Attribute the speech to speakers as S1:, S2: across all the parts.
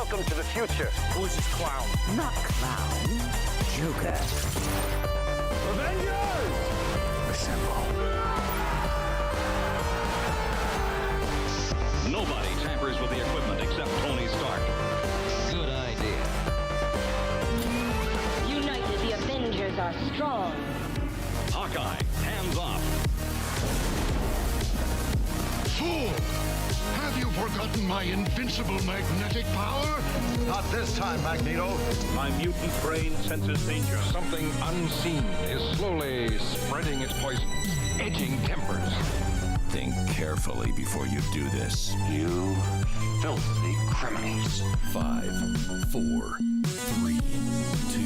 S1: Welcome to the future.
S2: Who's this clown?
S3: Not clown. Joker.
S2: Avengers!
S3: Assemble.
S4: Nobody tampers with the equipment except Tony Stark.
S5: Good idea.
S6: United, the Avengers are strong.
S4: Hawkeye, hands off.
S7: Fool! Have you forgotten my invincible magnetic power?
S1: Not this time, Magneto.
S8: My mutant brain senses danger.
S9: Something unseen is slowly spreading its poison, edging tempers.
S5: Think carefully before you do this.
S1: You filthy criminals.
S5: 5, 4, 3, 2,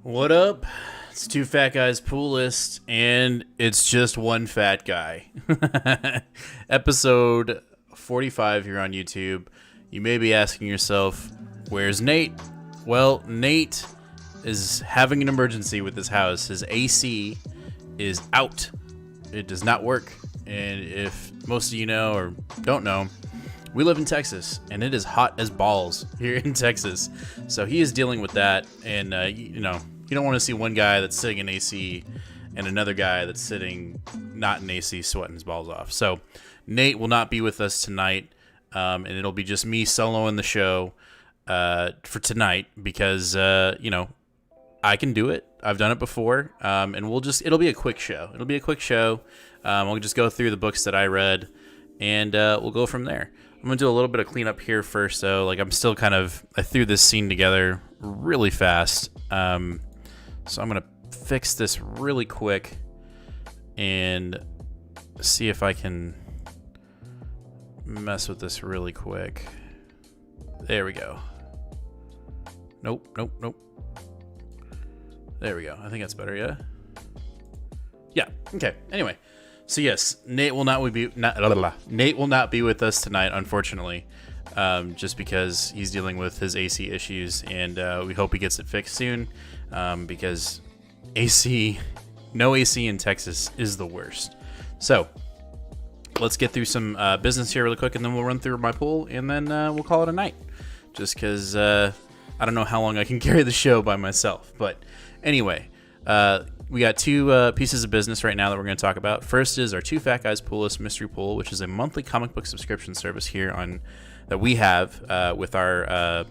S5: 1.
S10: What up? It's Two Fat Guys Pool List, and it's just one fat guy. Episode 45 here on YouTube. You may be asking yourself, where's Nate? Well, Nate is having an emergency with his house. His AC is out. It does not work. And if most of you know or don't know, we live in Texas, and it is hot as balls here in Texas. So he is dealing with that, and you don't want to see one guy that's sitting in AC and another guy that's sitting not in AC sweating his balls off. So Nate will not be with us tonight, and it'll be just me soloing the show for tonight because, I can do it. I've done it before, and it'll be a quick show. We'll just go through the books that I read, and we'll go from there. I'm going to do a little bit of cleanup here first, though. Like, I threw this scene together really fast. So I'm going to fix this really quick and see if I can mess with this really quick. There we go. Nope. There we go. I think that's better, yeah? Yeah, okay. Anyway, so yes, Nate will not be with us tonight, unfortunately, just because he's dealing with his AC issues, and we hope he gets it fixed soon, because no AC in Texas is the worst. So let's get through some business here really quick, and then we'll run through my pool, and then we'll call it a night, just because I don't know how long I can carry the show by myself. But anyway, we got two pieces of business right now that we're going to talk about. First is our Two Fat Guys Pool List Mystery Pool, which is a monthly comic book subscription service here that we have with our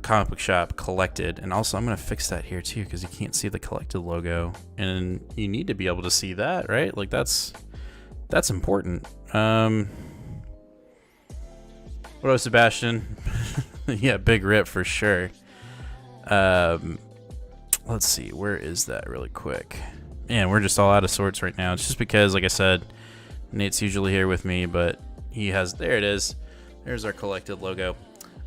S10: comic book shop, Collected. And also, I'm going to fix that here too, because you can't see the Collected logo, and you need to be able to see that, right? Like that's important. What else, Sebastian? Yeah, big rip for sure. Let's see, where is that really quick? Man, we're just all out of sorts right now. It's just because, like I said, Nate's usually here with me, but there it is. There's our Collected logo.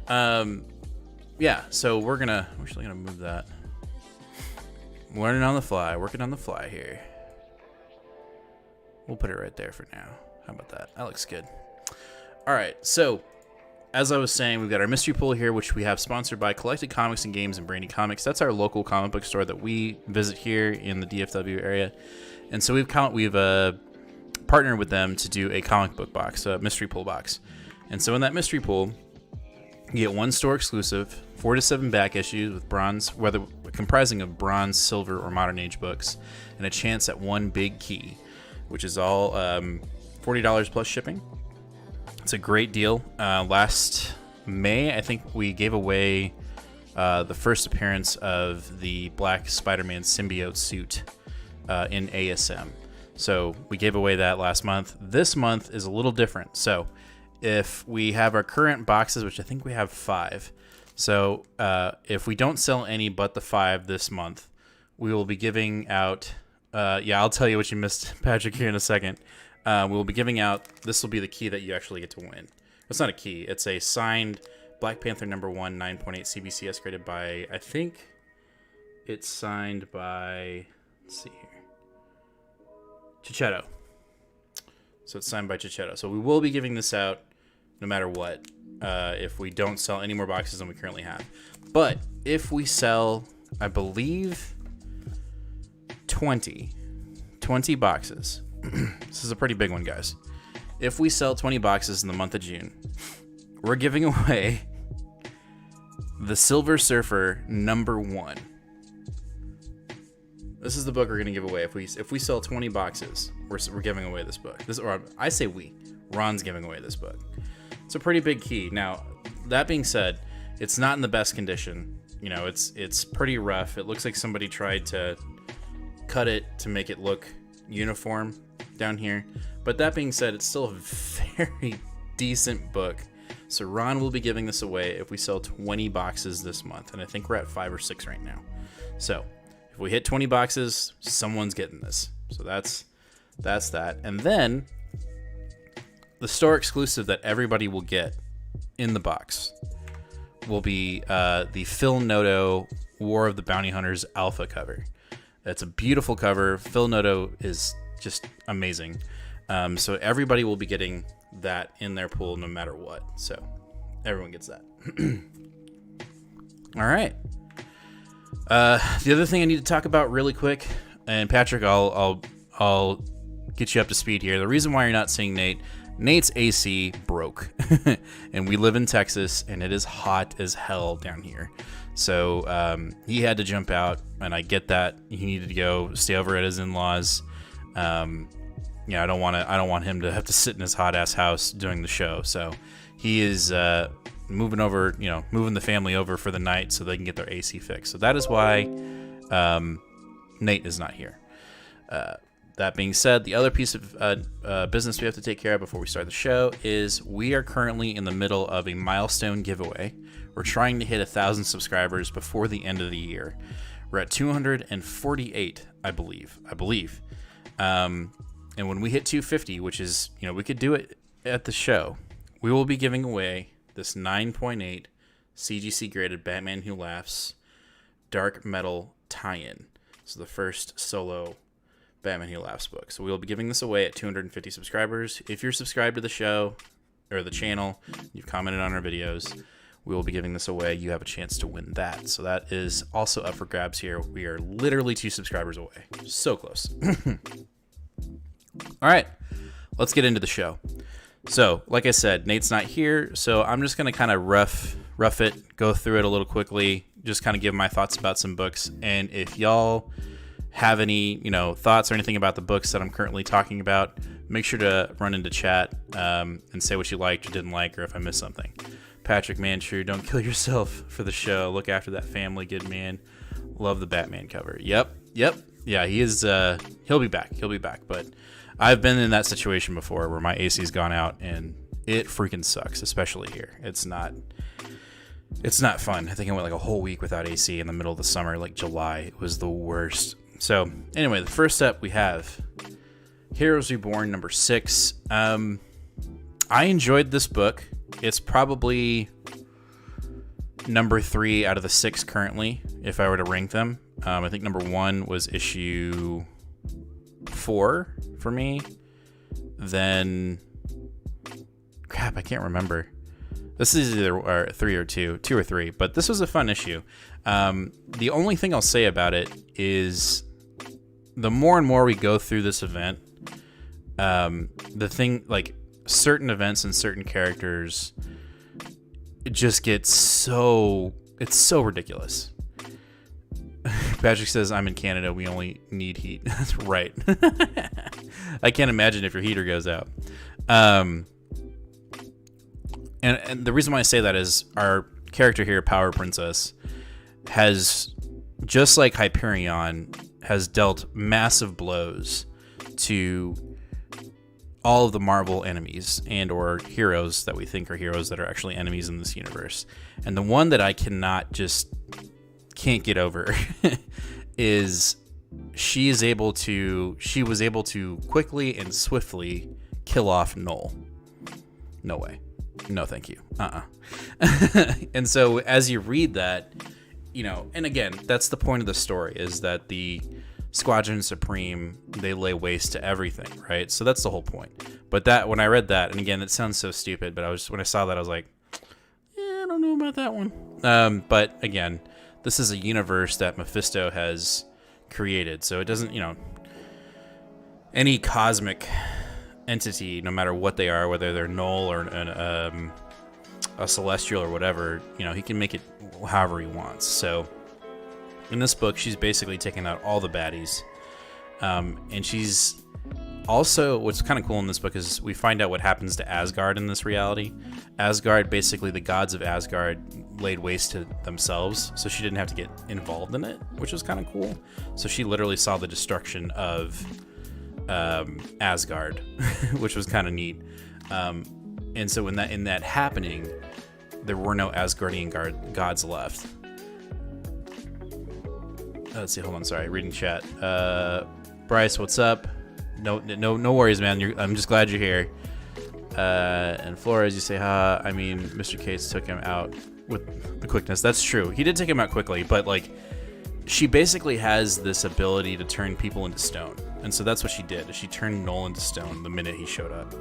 S10: Yeah, so we're actually gonna move that. Learning on the fly, working on the fly here. We'll put it right there for now. How about that? That looks good. All right, so as I was saying, we've got our mystery pool here, which we have sponsored by Collected Comics and Games and Brandy Comics. That's our local comic book store that we visit here in the DFW area. And so we've partnered with them to do a comic book box, a mystery pool box. And so in that mystery pool, you get one store exclusive, 4 to 7 back issues with comprising of bronze, silver, or modern age books, and a chance at one big key, which is all $40 plus shipping. It's a great deal. Last May, I think we gave away the first appearance of the Black Spider-Man symbiote suit in ASM. So we gave away that last month. This month is a little different. So if we have our current boxes, which I think we have 5. So if we don't sell any but the 5 this month, we will be giving out... I'll tell you what you missed, Patrick, here in a second. We'll be giving out, this will be the key that you actually get to win. It's not a key, it's a signed Black Panther number 1 9.8 CBCS graded by, I think it's signed by, let's see here, Chichetto. So it's signed by Chichetto. So we will be giving this out no matter what, if we don't sell any more boxes than we currently have. But if we sell, I believe, 20 boxes, this is a pretty big one, guys. if we sell 20 boxes in the month of June, we're giving away the Silver Surfer #1. This is the book we're going to give away. If we sell 20 boxes, we're giving away this book. Or I say we. Ron's giving away this book. It's a pretty big key. Now, that being said, it's not in the best condition. You know, it's pretty rough. It looks like somebody tried to cut it to make it look uniform down here. But that being said, it's still a very decent book. So Ron will be giving this away if we sell 20 boxes this month. And I think we're at 5 or 6 right now. So if we hit 20 boxes, someone's getting this. So that's that. And then the store exclusive that everybody will get in the box will be the Phil Noto War of the Bounty Hunters Alpha cover. That's a beautiful cover. Phil Noto is just amazing. So everybody will be getting that in their pool no matter what. So everyone gets that. All right. The other thing I need to talk about really quick, and Patrick, I'll get you up to speed here. The reason why you're not seeing Nate's AC broke, and we live in Texas, and it is hot as hell down here. So he had to jump out, and I get that. He needed to go stay over at his in-laws. Yeah, I don't want him to have to sit in his hot ass house doing the show. So he is moving the family over for the night so they can get their AC fixed. So that is why Nate is not here. That being said, the other piece of business we have to take care of before we start the show is we are currently in the middle of a milestone giveaway. We're trying to hit 1,000 subscribers before the end of the year. We're at 248, I believe. And when we hit 250, which is, we could do it at the show, we will be giving away this 9.8 CGC graded Batman Who Laughs Dark Metal tie-in. So the first solo Batman Who Laughs book. So we will be giving this away at 250 subscribers. If you're subscribed to the show or the channel, you've commented on our videos, we will be giving this away. You have a chance to win that. So that is also up for grabs here. We are literally 2 subscribers away. So close. All right, let's get into the show. So, like I said, Nate's not here, so I'm just going to kind of rough it, go through it a little quickly, just kind of give my thoughts about some books. And if y'all have any, thoughts or anything about the books that I'm currently talking about, make sure to run into chat and say what you liked or didn't like, or if I missed something. Patrick Mantrue, don't kill yourself for the show. Look after that family, good man. Love the Batman cover. Yep. Yeah, he is. He'll be back. But I've been in that situation before where my AC's gone out and it freaking sucks, especially here. It's not fun. I think I went like a whole week without AC in the middle of the summer, like July. It was the worst. So anyway, the first up we have Heroes Reborn #6. I enjoyed this book. It's probably number 3 out of the 6 currently, if I were to rank them. I think number 1 was issue 4 for me. Then, crap, I can't remember. This is either 3 or 2 or 3, but this was a fun issue. The only thing I'll say about it is the more and more we go through this event, certain events and certain characters, it just gets it's so ridiculous. Patrick says, I'm in Canada, we only need heat. That's right. I can't imagine if your heater goes out. And the reason why I say that is our character here, Power Princess, has, just like Hyperion, has dealt massive blows to all of the Marvel enemies and or heroes that we think are heroes that are actually enemies in this universe. And the one that I can't get over is she was able to quickly and swiftly kill off Null. No way. No, thank you. And so as you read that, and again, that's the point of the story, is that the Squadron Supreme, they lay waste to everything, right? So that's the whole point. But that, when I read that, and again, it sounds so stupid, but when I saw that, I was like, I don't know about that one. But again, this is a universe that Mephisto has created, so it doesn't, any cosmic entity, no matter what they are, whether they're null or a celestial or whatever, you know, he can make it however he wants. So in this book, she's basically taking out all the baddies. And she's also, what's kind of cool in this book is we find out what happens to Asgard in this reality. Asgard, basically the gods of Asgard laid waste to themselves, so she didn't have to get involved in it, which was kind of cool. So she literally saw the destruction of Asgard, which was kind of neat. And so in that happening, there were no Asgardian gods left. Let's see, hold on, sorry, reading chat. Bryce, what's up? No worries, man. I'm just glad you're here. And Flores, you say, I mean, Mr. Cates took him out with the quickness. That's true. He did take him out quickly, but like, she basically has this ability to turn people into stone. And so that's what she did. She turned Null into stone the minute he showed up.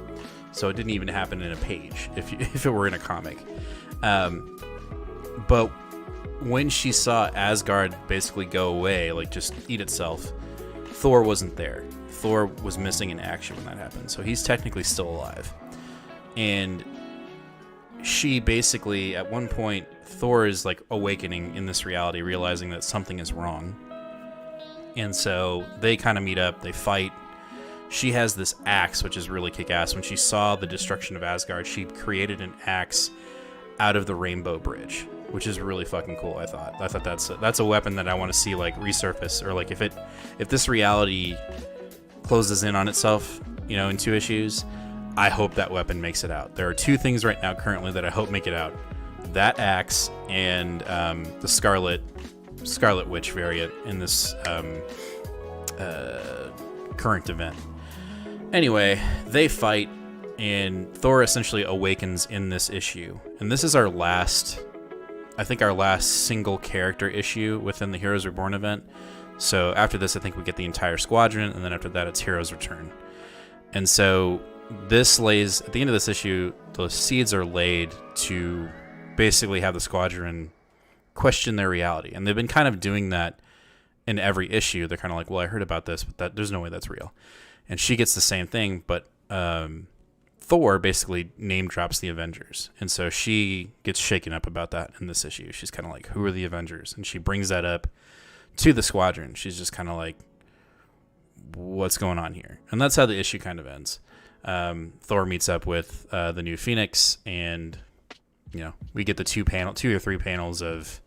S10: So it didn't even happen in a page if it were in a comic. But when she saw Asgard basically go away, like just eat itself, Thor wasn't there. Thor was missing in action when that happened. So he's technically still alive. And she basically, at one point, Thor is like awakening in this reality, realizing that something is wrong. And so they kind of meet up, they fight. She has this axe, which is really kick-ass. When she saw the destruction of Asgard, she created an axe out of the Rainbow Bridge, which is really fucking cool. I thought that's a weapon that I want to see like resurface, or like if this reality closes in on itself, you know, in 2 issues, I hope that weapon makes it out. There are 2 things right now currently that I hope make it out: that axe and the Scarlet Witch variant in this current event. Anyway, they fight, and Thor essentially awakens in this issue. And this is our last single character issue within the Heroes Reborn event. So after this, I think we get the entire squadron, and then after that, it's Heroes Return. And so this lays, at the end of this issue, the seeds are laid to basically have the squadron question their reality. And they've been kind of doing that in every issue. They're kind of like, well, I heard about this, but there's no way that's real. And she gets the same thing, but Thor basically name drops the Avengers. And so she gets shaken up about that in this issue. She's kind of like, who are the Avengers? And she brings that up to the squadron. She's just kind of like, what's going on here? And that's how the issue kind of ends. Thor meets up with the new Phoenix, and you know, we get the 2 or 3 panels of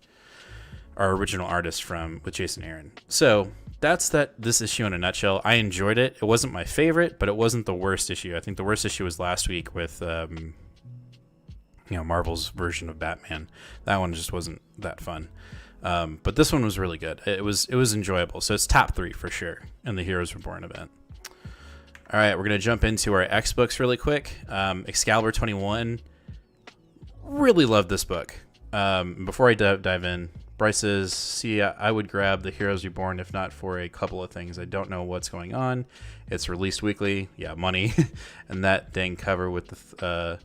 S10: our original artist with Jason Aaron. So that's this issue in a nutshell. I enjoyed it. It wasn't my favorite, but it wasn't the worst issue. I think the worst issue was last week with Marvel's version of Batman. That one just wasn't that fun. But this one was really good. It was enjoyable. So it's top 3 for sure in the Heroes Reborn event. All right, we're going to jump into our X books really quick. Excalibur 21. Really love this book. Before I dive in, Bryce says, see, I would grab the Heroes Reborn if not for a couple of things. I don't know what's going on. It's released weekly. Yeah, money. And that dang cover with the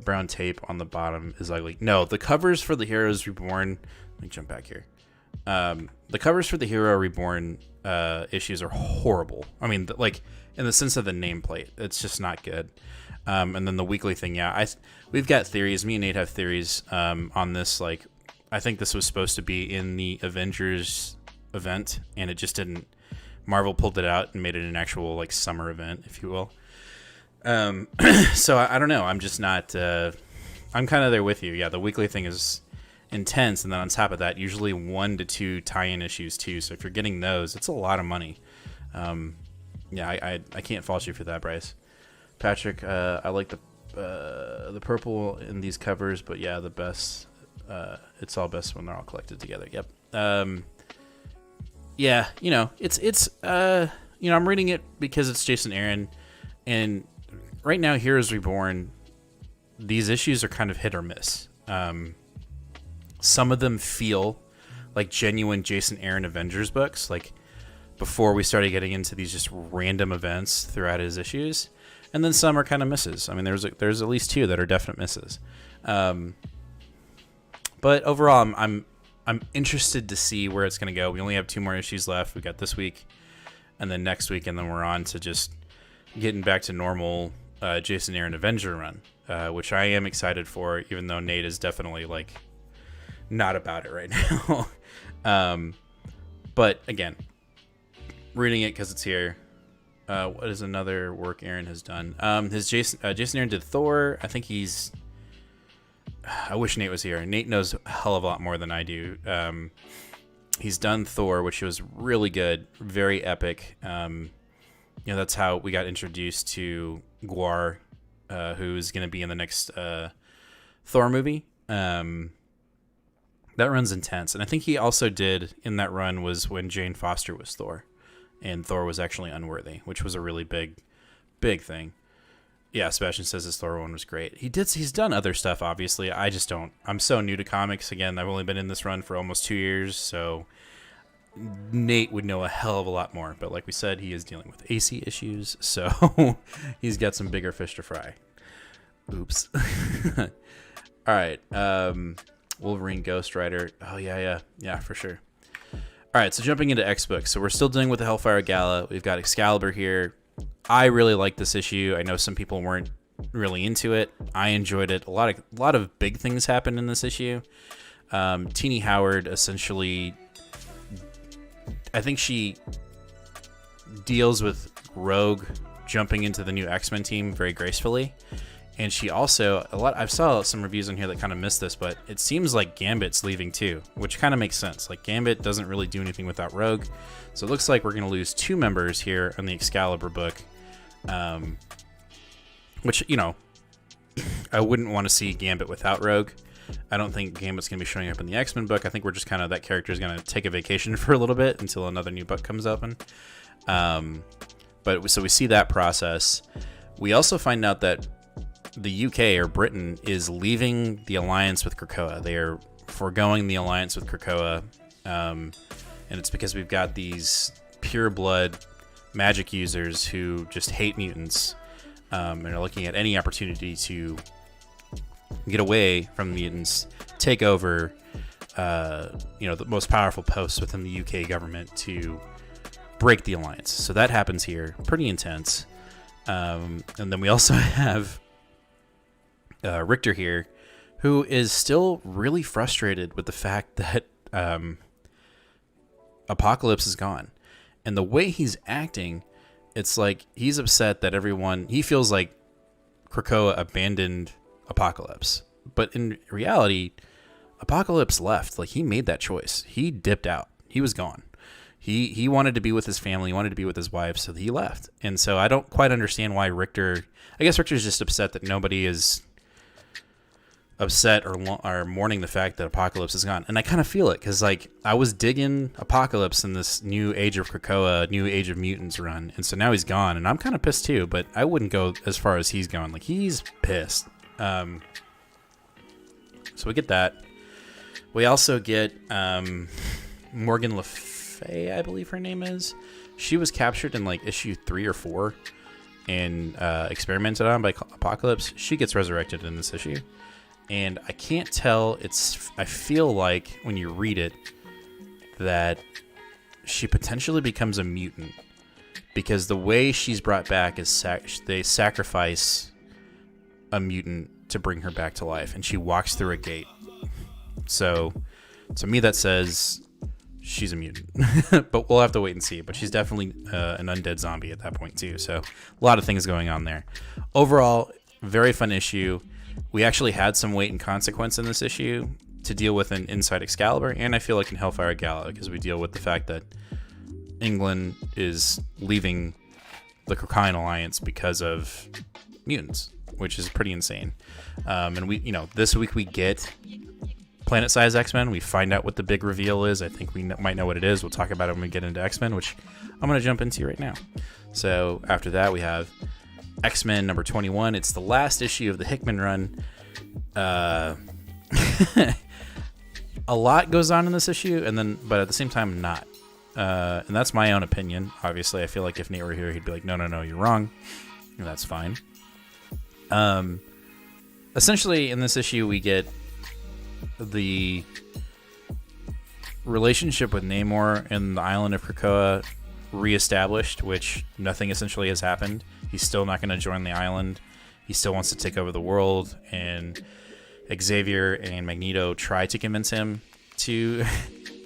S10: brown tape on the bottom is ugly. No, the covers for the Heroes Reborn... Let me jump back here. The covers for the Hero Reborn issues are horrible. I mean, like, in the sense of the nameplate, it's just not good. And then the weekly thing, yeah, we've got theories. Me and Nate have theories on this. Like, I think this was supposed to be in the Avengers event, and it just didn't. Marvel pulled it out and made it an actual like summer event, if you will. So I don't know. I'm just not. I'm kind of there with you. Yeah, the weekly thing is intense, and then on top of that, usually 1 to 2 tie-in issues too. So if you're getting those, it's a lot of money. Yeah, I can't fault you for that, Bryce. Patrick, I like the purple in these covers, but yeah, the best. It's all best when they're all collected together. Yep. Yeah, it's I'm reading it because it's Jason Aaron, and right now Heroes Reborn, these issues are kind of hit or miss. Some of them feel like genuine Jason Aaron Avengers books, like before we started getting into these just random events throughout his issues, and then some are kind of misses. I mean, there's at least 2 that are definite misses. But overall, I'm interested to see where it's going to go. We only have 2 more issues left. We got this week, and then next week, and then we're on to just getting back to normal Jason Aaron Avenger run, which I am excited for, even though Nate is definitely like not about it right now. But again, reading it because it's here. What is another work Aaron has done? His Jason Aaron did Thor. I think he's. I wish Nate was here. Nate knows a hell of a lot more than I do. He's done Thor, which was really good, very epic. That's how we got introduced to Gwar, who's going to be in the next Thor movie. That run's intense. And I think he also did in that run was when Jane Foster was Thor. And Thor was actually unworthy, which was a really big thing. Yeah, Sebastian says his Thor one was great. He's done other stuff, obviously. I just don't. I'm so new to comics. Again, I've only been in this run for almost 2 years, so Nate would know a hell of a lot more. But like we said, he is dealing with AC issues, so he's got some bigger fish to fry. Oops. All right. Wolverine Ghost Rider. Oh, yeah, for sure. All right, so jumping into X-Books. So we're still dealing with the Hellfire Gala. We've got Excalibur here. I really like this issue. I know some people weren't really into it. I enjoyed it. A lot of big things happened in this issue. Teenie Howard essentially, I think she deals with Rogue jumping into the new X-Men team very gracefully. And she also, I saw some reviews on here that kind of missed this, but it seems like Gambit's leaving too, which kind of makes sense. Like Gambit doesn't really do anything without Rogue. So it looks like we're going to lose 2 members here on the Excalibur book. Which, I wouldn't want to see Gambit without Rogue. I don't think Gambit's going to be showing up in the X-Men book. I think we're just kind of, that character is going to take a vacation for a little bit until another new book comes open. So we see that process. We also find out that the UK or Britain is leaving the alliance with Krakoa. They are foregoing the alliance with Krakoa. And it's because we've got these pure blood magic users who just hate mutants and are looking at any opportunity to get away from the mutants, take over the most powerful posts within the UK government to break the alliance. So that happens here. Pretty intense. And then we also have Richter here, who is still really frustrated with the fact that Apocalypse is gone. And the way he's acting, it's like he's upset that he feels like Krakoa abandoned Apocalypse. But in reality, Apocalypse left. Like, he made that choice. He dipped out. He was gone. He wanted to be with his family. He wanted to be with his wife, so he left. And so I don't quite understand why Richter... I guess Richter's just upset that nobody is upset or mourning the fact that Apocalypse is gone. And I kind of feel it, because like I was digging Apocalypse in this new Age of Krakoa, new Age of Mutants run, and so now he's gone, and I'm kind of pissed too, but I wouldn't go as far as he's going. Like, he's pissed. So we get that. We also get Morgan Le Fay, I believe her name is. She was captured in like issue 3 or 4 and experimented on by Apocalypse. She gets resurrected in this issue. And I can't tell, I feel like when you read it that she potentially becomes a mutant, because the way she's brought back is they sacrifice a mutant to bring her back to life, and she walks through a gate. So to me that says she's a mutant, but we'll have to wait and see. But she's definitely an undead zombie at that point too. So a lot of things going on there. Overall, very fun issue. We actually had some weight and consequence in this issue to deal with in Inside Excalibur, and I feel like in Hellfire Gala, because we deal with the fact that England is leaving the Krakoan Alliance because of mutants, which is pretty insane. And we, this week we get Planet-Size X-Men. We find out what the big reveal is. I think we might know what it is. We'll talk about it when we get into X-Men, which I'm going to jump into right now. So after that, we have X-Men number 21. It's the last issue of the Hickman run. A lot goes on in this issue, but at the same time, not. And that's my own opinion. Obviously, I feel like if Nate were here, he'd be like, no, you're wrong. And that's fine. Essentially, in this issue, we get the relationship with Namor and the island of Krakoa reestablished, which nothing essentially has happened. He's still not going to join the island. He still wants to take over the world, and Xavier and Magneto try to convince him to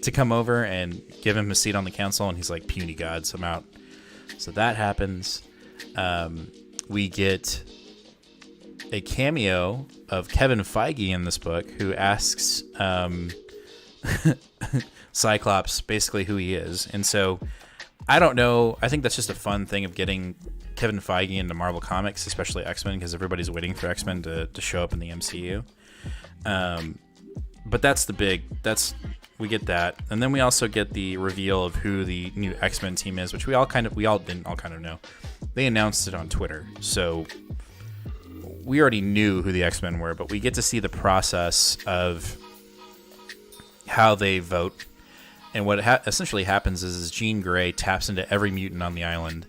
S10: to come over and give him a seat on the council, and he's like, puny gods, I'm out. So that happens. We get a cameo of Kevin Feige in this book, who asks Cyclops basically who he is. And so I don't know. I think that's just a fun thing of getting Kevin Feige into Marvel Comics, especially X-Men, because everybody's waiting for X-Men to show up in the MCU. But we get that. And then we also get the reveal of who the new X-Men team is, which we all kind of know. They announced it on Twitter. So we already knew who the X-Men were, but we get to see the process of how they vote. And what essentially happens is Jean Grey taps into every mutant on the island,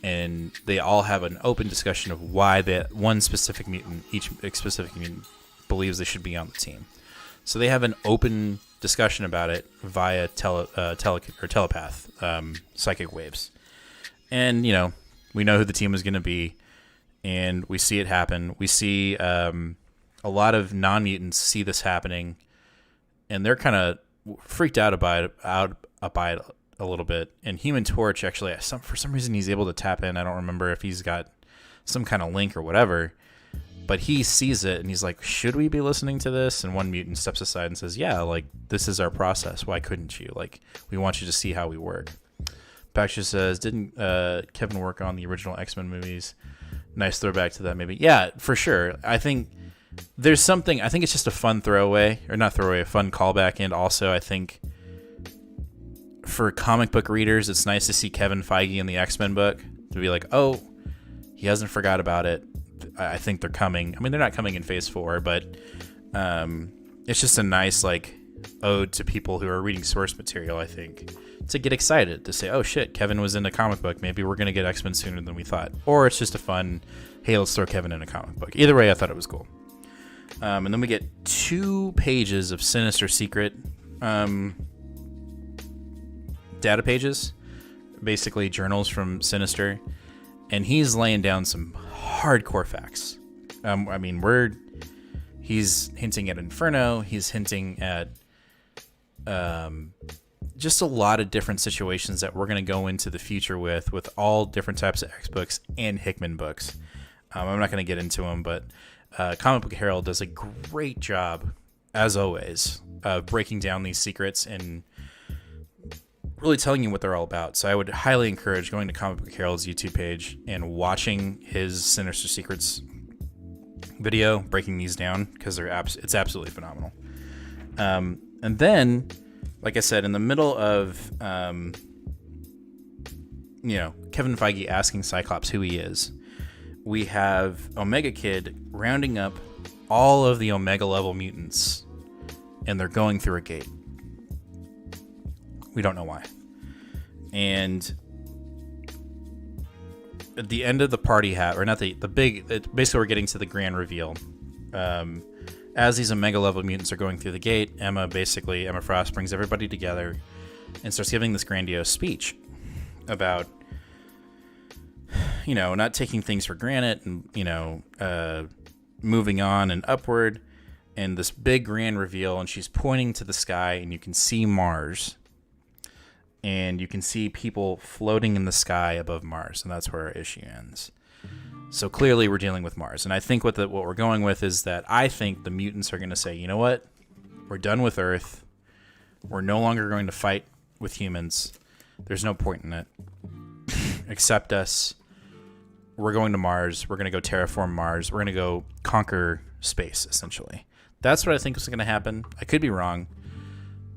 S10: and they all have an open discussion of why that one specific mutant, each specific mutant, believes they should be on the team. So they have an open discussion about it via telepath, psychic waves. And, we know who the team is going to be, and we see it happen. We see a lot of non-mutants see this happening, and they're kind of freaked out about it a little bit. And Human Torch actually, for some reason, he's able to tap in. I don't remember if he's got some kind of link or whatever, but he sees it and he's like, should we be listening to this? And one mutant steps aside and says, yeah, like, this is our process. Why couldn't you? Like, we want you to see how we work. Baxter says, didn't Kevin work on the original X-Men movies? Nice throwback to that, maybe. Yeah, for sure. I think there's something, I think it's just a fun throwaway, or not throwaway, a fun callback. And also, I think for comic book readers, it's nice to see Kevin Feige in the X-Men book to be like, oh, he hasn't forgot about it. I think they're coming. I mean, they're not coming in Phase 4, but it's just a nice, like, ode to people who are reading source material, I think, to get excited, to say, oh, shit, Kevin was in a comic book. Maybe we're going to get X-Men sooner than we thought. Or it's just a fun, hey, let's throw Kevin in a comic book. Either way, I thought it was cool. And then we get 2 pages of Sinister Secret data pages, basically journals from Sinister, and he's laying down some hardcore facts. I mean, he's hinting at Inferno, he's hinting at just a lot of different situations that we're going to go into the future with all different types of X books and Hickman books. I'm not going to get into them, but Comic Book Herald does a great job, as always, of breaking down these secrets and really telling you what they're all about. So I would highly encourage going to Comic Book Herald's YouTube page and watching his Sinister Secrets video, breaking these down, because it's absolutely phenomenal. And then, like I said, in the middle of Kevin Feige asking Cyclops who he is, we have Omega Kid rounding up all of the Omega level mutants, and they're going through a gate. We don't know why. And at the end of the party basically we're getting to the grand reveal. As these Omega level mutants are going through the gate, Emma Frost brings everybody together and starts giving this grandiose speech about, not taking things for granted and, moving on and upward, and this big grand reveal, and she's pointing to the sky, and you can see Mars, and you can see people floating in the sky above Mars, and that's where our issue ends. So clearly we're dealing with Mars, and I think what we're going with is that I think the mutants are going to say, you know what, we're done with Earth, we're no longer going to fight with humans, there's no point in it, accept us, we're going to Mars, we're going to go terraform Mars, we're going to go conquer space, essentially. That's what I think is going to happen. I could be wrong,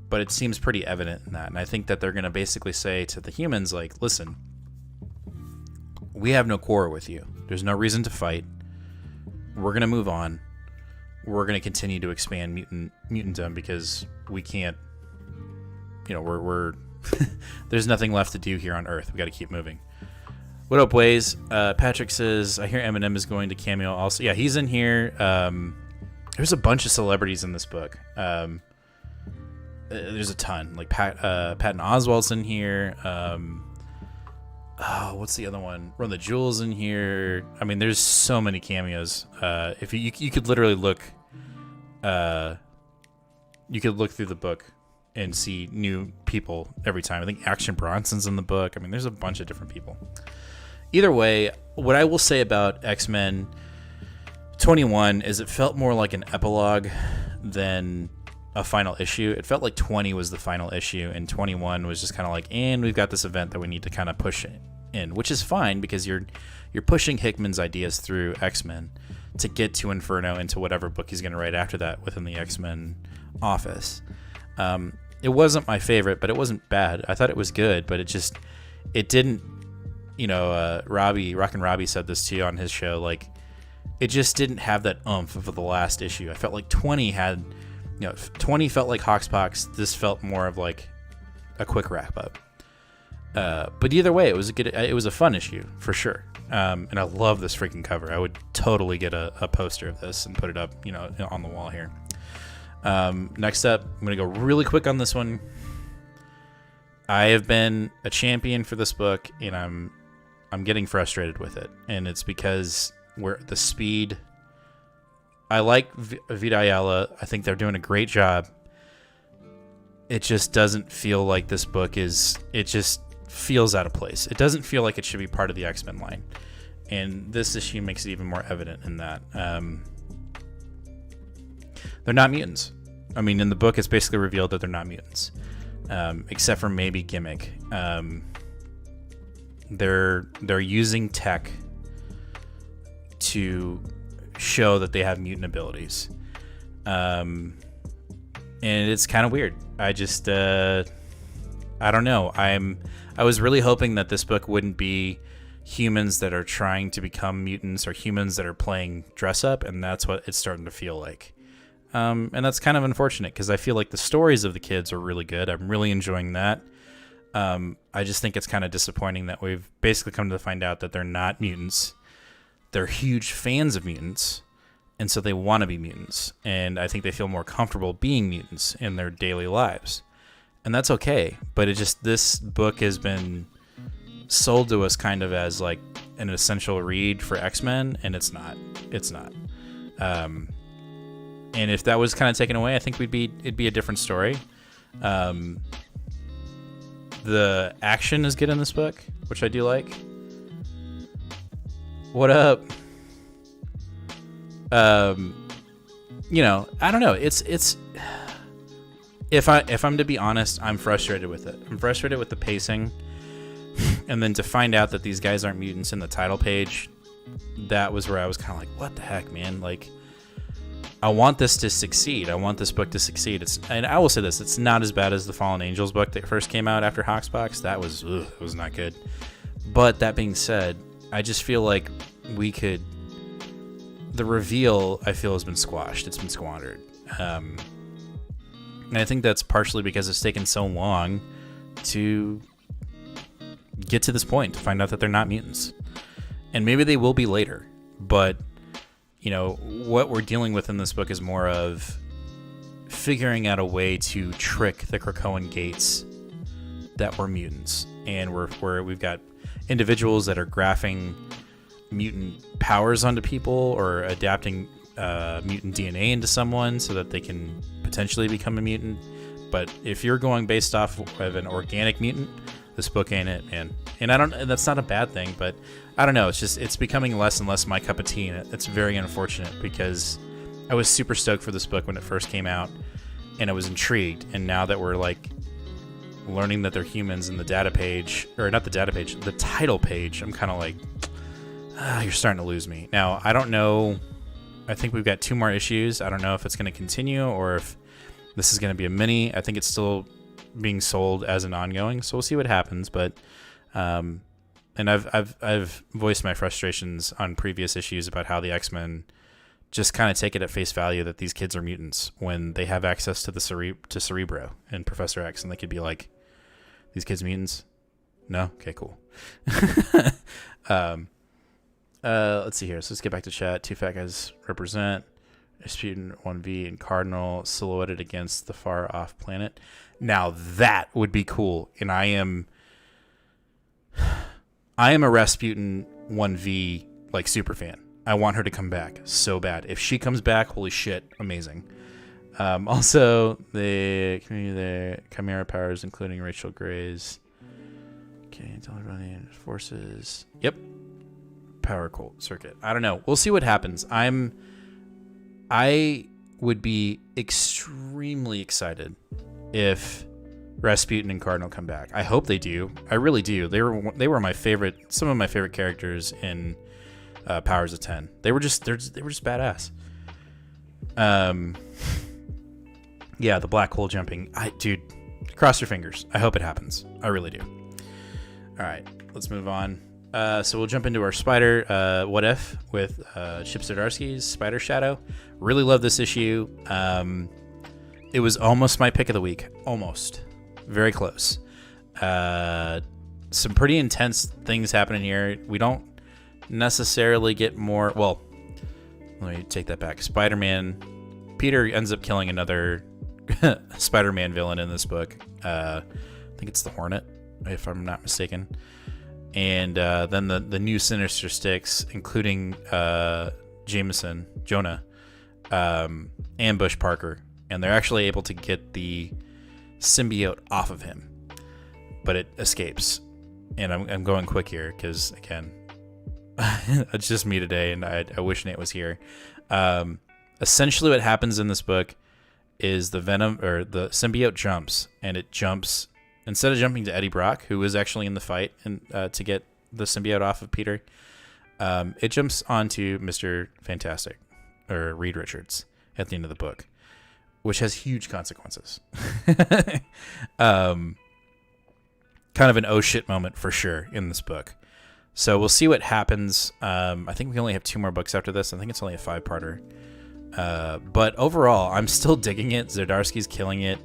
S10: but it seems pretty evident in that. And I think that they're going to basically say to the humans, like, listen, we have no quarrel with you. There's no reason to fight. We're going to move on. We're going to continue to expand mutantdom because we can't, we're there's nothing left to do here on Earth. We got to keep moving. What up, Waze? Patrick says, I hear Eminem is going to cameo also. Yeah, he's in here. There's a bunch of celebrities in this book. There's a ton. Like Patton Oswalt's in here. what's the other one? Run the Jewels in here. I mean, there's so many cameos. If you could literally look, you could look through the book and see new people every time. I think Action Bronson's in the book. I mean, there's a bunch of different people. Either way, what I will say about X-Men 21 is it felt more like an epilogue than a final issue. It felt like 20 was the final issue, and 21 was just kind of like, and we've got this event that we need to kind of push in, which is fine because you're pushing Hickman's ideas through X-Men to get to Inferno into whatever book he's going to write after that within the X-Men office. It wasn't my favorite, but it wasn't bad. I thought it was good, but it didn't, Rockin' Robbie said this too on his show, like, it just didn't have that oomph of the last issue. I felt like 20 had, 20 felt like Hoxpox. This felt more of like a quick wrap up. But either way, it was a fun issue for sure. And I love this freaking cover. I would totally get a poster of this and put it up, on the wall here. Next up, I'm going to go really quick on this one. I have been a champion for this book, and I'm getting frustrated with it. And it's because the speed, I like Vita Ayala. I think they're doing a great job. It just doesn't feel like this book it just feels out of place. It doesn't feel like it should be part of the X-Men line. And this issue makes it even more evident in that. They're not mutants. I mean, in the book, it's basically revealed that they're not mutants, except for maybe Gimmick. They're using tech to show that they have mutant abilities, and it's kind of weird. I just I don't know. I was really hoping that this book wouldn't be humans that are trying to become mutants or humans that are playing dress up, and that's what it's starting to feel like. And that's kind of unfortunate because I feel like the stories of the kids are really good. I'm really enjoying that. I just think it's kind of disappointing that we've basically come to find out that they're not mutants. They're huge fans of mutants, and so they want to be mutants. And I think they feel more comfortable being mutants in their daily lives. And that's okay. But this book has been sold to us kind of as like an essential read for X-Men, and it's not. It's not. And if that was kind of taken away, I think it'd be a different story. The action is good in this book, which I do like. What up? I don't know. It's if I'm to be honest, I'm frustrated with it. I'm frustrated with the pacing. And then to find out that these guys aren't mutants in the title page, that was where I was kind of like, what the heck, man? Like, I want this to succeed. I want this book to succeed. And I will say this, it's not as bad as the Fallen Angels book that first came out after Hoxpox. That was not good. But that being said, I just feel like the reveal, I feel, has been squashed. It's been squandered. And I think that's partially because it's taken so long to get to this point, to find out that they're not mutants. And maybe they will be later. But, what we're dealing with in this book is more of figuring out a way to trick the Krakoan gates that were mutants. And we've got individuals that are graphing mutant powers onto people or adapting mutant DNA into someone so that they can potentially become a mutant. But if you're going based off of an organic mutant, this book ain't it, man. And that's not a bad thing, but I don't know. It's becoming less and less my cup of tea, and it's very unfortunate because I was super stoked for this book when it first came out, and I was intrigued. And now that we're like learning that they're humans in the data page, or not the data page, the title page, I'm kind of like, you're starting to lose me. Now, I don't know. I think we've got 2 more issues. I don't know if it's going to continue or if this is going to be a mini. I think it's still being sold as an ongoing, so we'll see what happens. But and I've voiced my frustrations on previous issues about how the X-Men just kind of take it at face value that these kids are mutants when they have access to to Cerebro and Professor X, and they could be like, these kids mutants? No? Okay, cool. Let's see here. So let's get back to chat. 2 fat guys represent. Disputant 1V and Cardinal silhouetted against the far off planet. Now that would be cool. And I am a Rasputin 1v like super fan. I want her to come back so bad. If she comes back, holy shit, amazing. Also, the community there, Chimera powers, including Rachel Gray's. Okay, tell her about the forces. Yep. Power cult circuit. I don't know. We'll see what happens. I would be extremely excited if Rasputin and Cardinal come back. I hope they do. I really do. They were my favorite. Some of my favorite characters in Powers of 10. They were just badass. Yeah, the black hole jumping. Dude, cross your fingers. I hope it happens. I really do. All right, let's move on. So we'll jump into our Spider What If with Chip Zdarsky's Spider Shadow. Really love this issue. It was almost my pick of the week. Almost. Very close. Some pretty intense things happening here. We don't necessarily get more... Well, let me take that back. Spider-Man... Peter ends up killing another Spider-Man villain in this book. I think it's the Hornet, if I'm not mistaken. And then the new Sinister Six, including Jonah, ambush Parker. And they're actually able to get the symbiote off of him. But it escapes. And I'm going quick here because, again, it's just me today, and I wish Nate was here. Essentially what happens in this book is the Venom, or the symbiote jumps, and it jumps... Instead of jumping to Eddie Brock, who was actually in the fight and to get the symbiote off of Peter, it jumps onto Mr. Fantastic, or Reed Richards, at the end of the book, which has huge consequences. Kind of an oh shit moment for sure in this book. So we'll see what happens. I think we only have 2 more books after this. I think it's only a 5-parter. But overall, I'm still digging it. Zdarsky's killing it.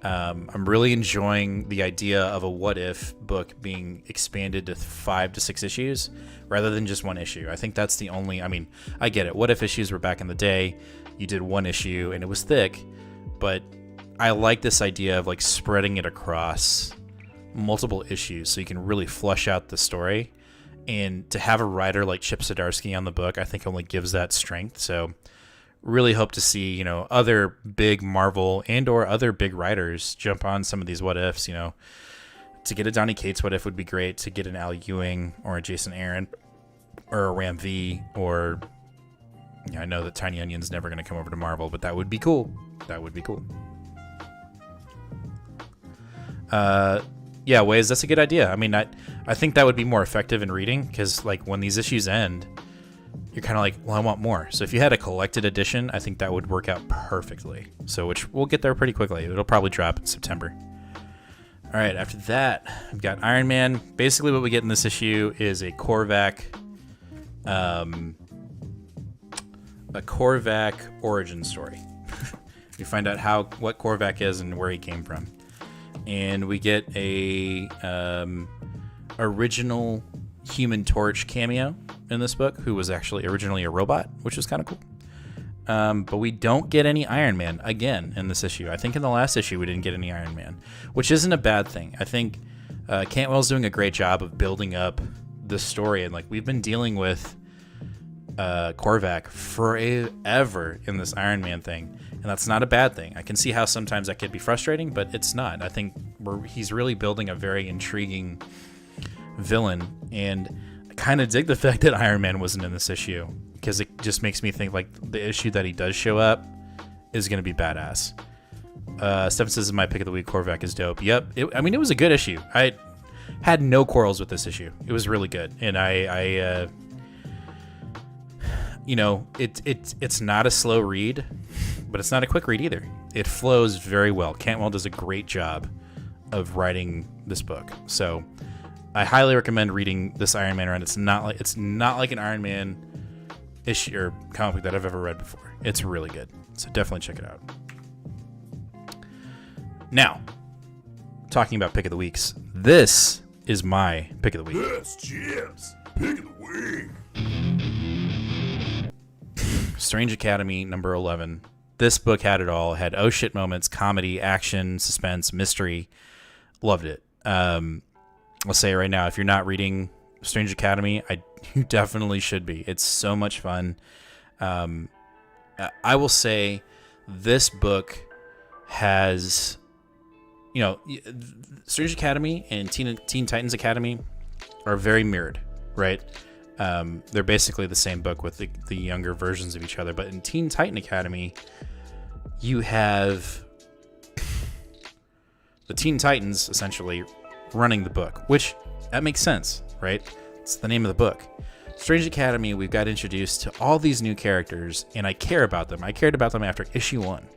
S10: I'm really enjoying the idea of a what if book being expanded to 5 to 6 issues rather than just 1 issue. I think that's the only... I mean, I get it. What if issues were back in the day. You did 1 issue and it was thick, but I like this idea of like spreading it across multiple issues so you can really flush out the story. And to have a writer like Chip Zdarsky on the book, I think only gives that strength. So really hope to see, other big Marvel and or other big writers jump on some of these what ifs. To get a Donny Cates what if would be great. To get an Al Ewing or a Jason Aaron or a Ram V, or I know that Tiny Onion's never going to come over to Marvel, but that would be cool. That would be cool. Yeah, Waze, that's a good idea. I mean, I think that would be more effective in reading, because like when these issues end, you're kind of like, well, I want more. So if you had a collected edition, I think that would work out perfectly. So which we'll get there pretty quickly. It'll probably drop in September. All right, after that, we've got Iron Man. Basically what we get in this issue is a Korvac origin story. We find out what Korvac is and where he came from. And we get a original Human Torch cameo in this book, who was actually originally a robot, which is kind of cool. But we don't get any Iron Man again in this issue. I think in the last issue we didn't get any Iron Man, which isn't a bad thing. I think Cantwell's doing a great job of building up the story, and like we've been dealing with Korvac forever in this Iron Man thing, and that's not a bad thing. I can see how sometimes that could be frustrating, but it's not. I think he's really building a very intriguing villain, and I kind of dig the fact that Iron Man wasn't in this issue, because it just makes me think like the issue that he does show up is going to be badass. Stephen says my pick of the week, Korvac is dope. Yep. It was a good issue. I had no quarrels with this issue. It was really good. And it's not a slow read, but it's not a quick read either. It flows very well. Cantwell does a great job of writing this book. So I highly recommend reading this Iron Man run. It's not like an Iron Man issue or comic book that I've ever read before. It's really good. So definitely check it out. Now, talking about pick of the weeks, this is my pick of the week.
S5: That's Chip's pick of the week.
S10: Strange Academy number 11. This book had it all. It had oh shit moments, comedy, action, suspense, mystery. Loved it. I'll say it right now, if you're not reading Strange Academy, you definitely should be. It's so much fun. I will say this book has, Strange Academy and Teen Titans Academy are very mirrored, right? They're basically the same book with the younger versions of each other. But in Teen Titan Academy, you have the Teen Titans essentially running the book, which that makes sense, right? It's the name of the book. Strange Academy, we've got introduced to all these new characters, and I care about them. I cared about them after issue 1. And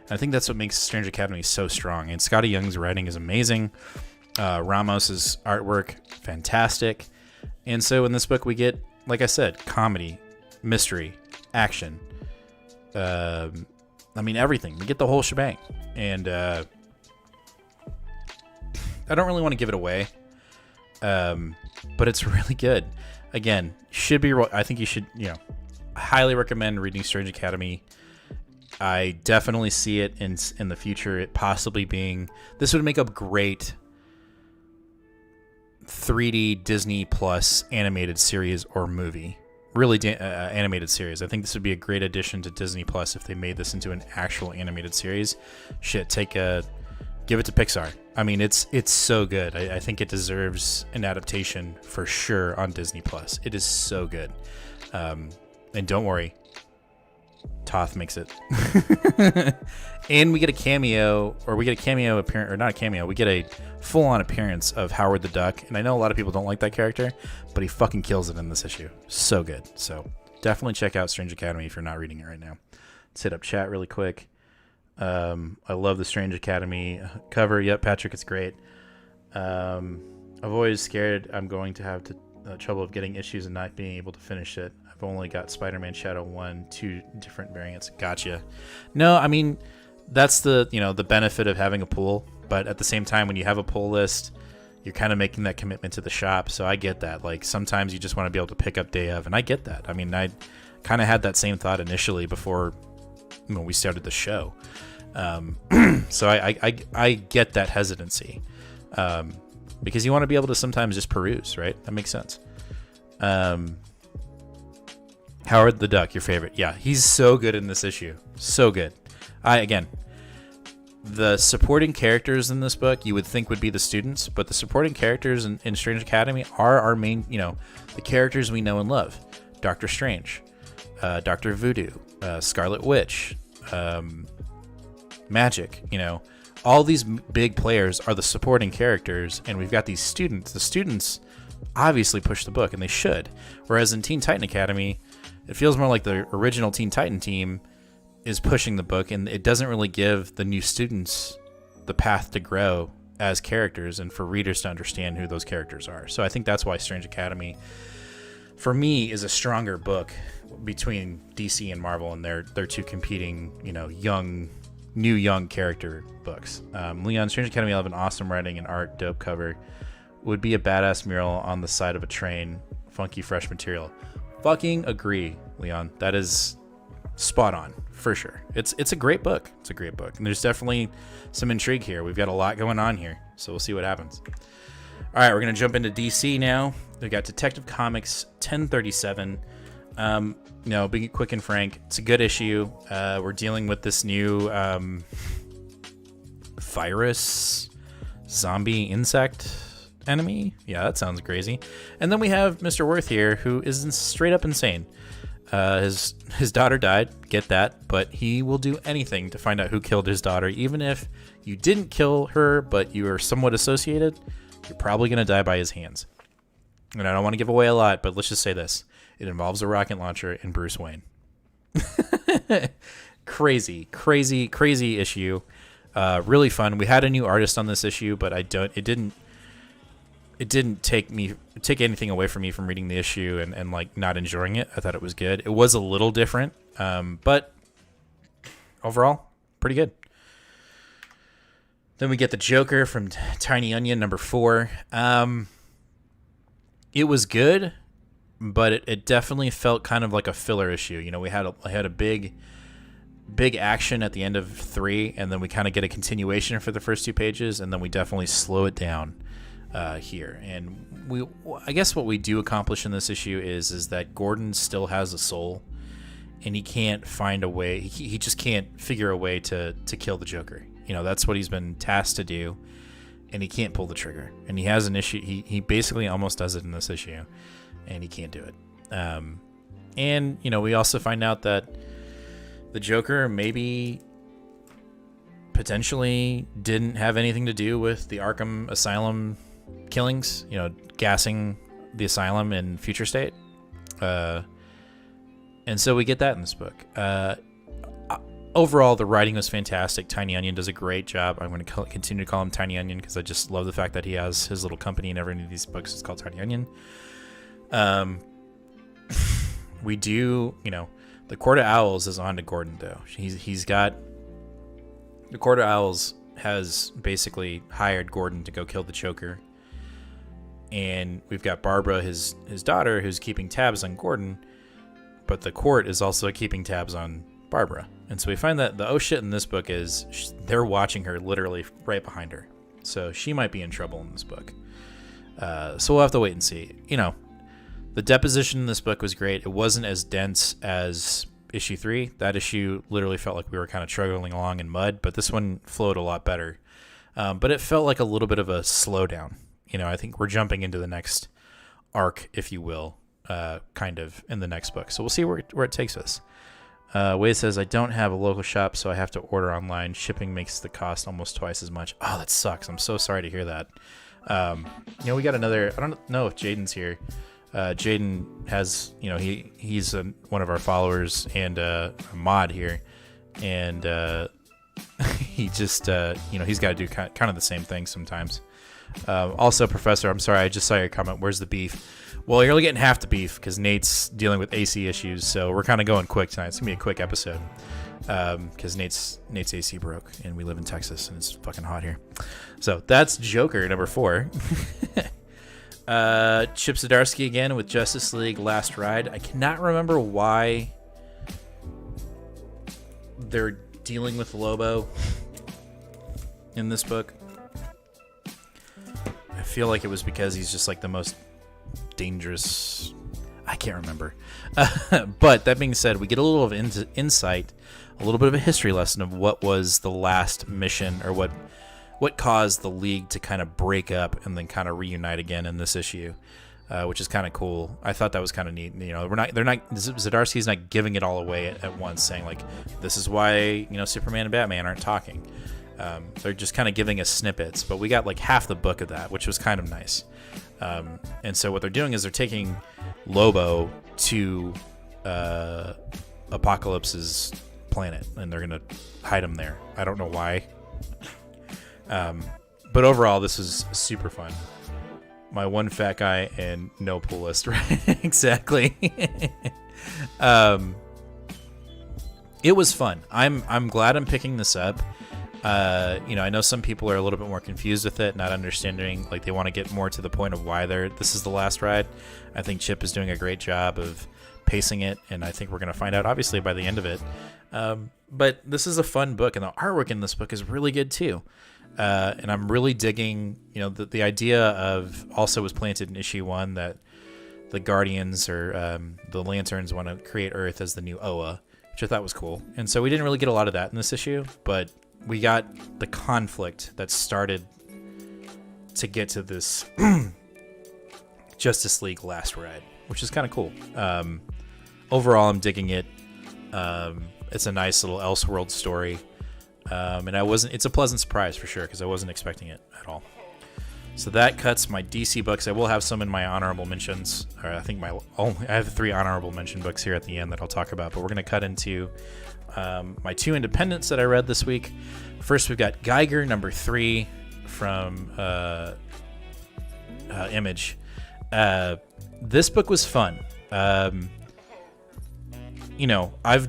S10: I think that's what makes Strange Academy so strong. And Scotty Young's writing is amazing. Ramos's artwork, fantastic. And so in this book, we get, like I said, comedy, mystery, action. Everything. We get the whole shebang. And I don't really want to give it away. But it's really good. Again, I think you should, highly recommend reading Strange Academy. I definitely see it in the future, it possibly being, this would make a great 3D Disney Plus animated series or movie. Really animated series. I think this would be a great addition to Disney Plus if they made this into an actual animated series. Shit, give it to Pixar. I mean, it's so good. I think it deserves an adaptation for sure on Disney Plus. It is so good. And don't worry, Toth makes it. And we get a cameo, appearance, or not a cameo. We get a full-on appearance of Howard the Duck. And I know a lot of people don't like that character, but he fucking kills it in this issue. So good. So definitely check out Strange Academy if you're not reading it right now. Let's hit up chat really quick. I love the Strange Academy cover. Yep, Patrick, it's great. I've always scared I'm going to have trouble of getting issues and not being able to finish it. I've only got Spider-Man Shadow 1, 2 different variants. Gotcha. No, I mean, that's the benefit of having a pool. But at the same time, when you have a pull list, you're kind of making that commitment to the shop. So I get that. Like, sometimes you just want to be able to pick up day of, and I get that. I mean, I kind of had that same thought initially before when we started the show. So I get that hesitancy, because you want to be able to sometimes just peruse, right? That makes sense. Howard the Duck, your favorite. Yeah, he's so good in this issue. So good. The supporting characters in this book you would think would be the students, but the supporting characters in Strange Academy are our main, the characters we know and love. Doctor Strange, Dr. Voodoo, Scarlet Witch, Magic, all these big players are the supporting characters, and we've got these students. The students obviously push the book, and they should. Whereas in Teen Titan Academy, it feels more like the original Teen Titan team is pushing the book, and it doesn't really give the new students the path to grow as characters and for readers to understand who those characters are. So I think that's why Strange Academy, for me, is a stronger book between DC and Marvel, and their two competing, young character books. Leon, Strange Academy will have an awesome writing and art, dope cover. Would be a badass mural on the side of a train. Funky, fresh material. Fucking agree, Leon. That is spot on, for sure. It's a great book. It's a great book. And there's definitely some intrigue here. We've got a lot going on here, so we'll see what happens. All right, we're going to jump into DC now. We've got Detective Comics 1037. Being quick and frank, it's a good issue. We're dealing with this new virus, zombie insect enemy. Yeah, that sounds crazy. And then we have Mr. Worth here, who is straight up insane. His daughter died, get that, but he will do anything to find out who killed his daughter. Even if you didn't kill her, but you are somewhat associated, you're probably going to die by his hands. And I don't want to give away a lot, but let's just say this. It involves a rocket launcher and Bruce Wayne. Crazy issue. Really fun. We had a new artist on this issue, but it didn't take anything away from me from reading the issue and like not enjoying it. I thought it was good. It was a little different, but overall, pretty good. Then we get the Joker from Tiny Onion number 4. It was good, but it definitely felt kind of like a filler issue. We had a big action at the end of 3, and then we kind of get a continuation for the first 2 pages, and then we definitely slow it down. here. And I guess what we do accomplish in this issue is that Gordon still has a soul, and he can't find a way. He just can't figure a way to kill the Joker. That's what he's been tasked to do, and he can't pull the trigger. And he has an issue. He basically almost does it in this issue, and he can't do it. And we also find out that the Joker maybe potentially didn't have anything to do with the Arkham Asylum killings, gassing the asylum in Future State. And so we get that in this book. Overall, the writing was fantastic. Tiny Onion does a great job. I'm going to continue to call him Tiny Onion because I just love the fact that he has his little company in every one of these books. It's called Tiny Onion. We do, the Court of Owls is on to Gordon, though. He's got... The Court of Owls has basically hired Gordon to go kill the Joker. And we've got Barbara, his daughter, who's keeping tabs on Gordon. But the court is also keeping tabs on Barbara. And so we find that the oh shit in this book is they're watching her literally right behind her. So she might be in trouble in this book. So we'll have to wait and see. The deposition in this book was great. It wasn't as dense as issue 3. That issue literally felt like we were kind of struggling along in mud, but this one flowed a lot better. But it felt like a little bit of a slowdown. I think we're jumping into the next arc, if you will, kind of in the next book. So we'll see where it takes us. Wade says, I don't have a local shop, so I have to order online. Shipping makes the cost almost twice as much. Oh, that sucks. I'm so sorry to hear that. We got another, I don't know if Jaden's here. Jaden has, he's one of our followers and a mod here. And he just, he's got to do kind of the same thing sometimes. Also, Professor, I'm sorry, I just saw your comment. Where's the beef? Well, you're only getting half the beef because Nate's dealing with AC issues, so we're kind of going quick tonight. It's going to be a quick episode because Nate's AC broke, and we live in Texas, and it's fucking hot here. So that's Joker, number 4. Chip Zdarsky again with Justice League Last Ride. I cannot remember why they're dealing with Lobo in this book. I feel like it was because he's just like the most dangerous. I can't remember. But that being said, we get a little of insight, a little bit of a history lesson of what was the last mission, or what caused the League to kind of break up and then kind of reunite again in this issue, which is kind of cool. I thought that was kind of neat. Zdarsky's not giving it all away at once, saying like, this is why Superman and Batman aren't talking. They're just kind of giving us snippets, but we got like half the book of that, which was kind of nice. And so what they're doing is they're taking Lobo to Apocalypse's planet, and they're gonna hide him there. I don't know why. But overall, this is super fun. My one fat guy and no pull list, right? Exactly. It was fun. I'm glad I'm picking this up. I know some people are a little bit more confused with it, not understanding, like they want to get more to the point of why this is the last ride. I think Chip is doing a great job of pacing it, and I think we're going to find out obviously by the end of it. But this is a fun book, and the artwork in this book is really good too. And I'm really digging, the idea of also was planted in issue 1 that the Guardians or the Lanterns want to create Earth as the new Oa, which I thought was cool. And so we didn't really get a lot of that in this issue, but we got the conflict that started to get to this Justice League Last Ride, which is kind of cool. Overall, I'm digging it. It's a nice little Elseworld story. And it's a pleasant surprise for sure, because I wasn't expecting it at all. So that cuts my DC books. I will have some in my honorable mentions, or I think I have 3 honorable mention books here at the end that I'll talk about, but we're going to cut into my 2 independents that I read this week. First, we've got Geiger number 3 from Image. This book was fun. I've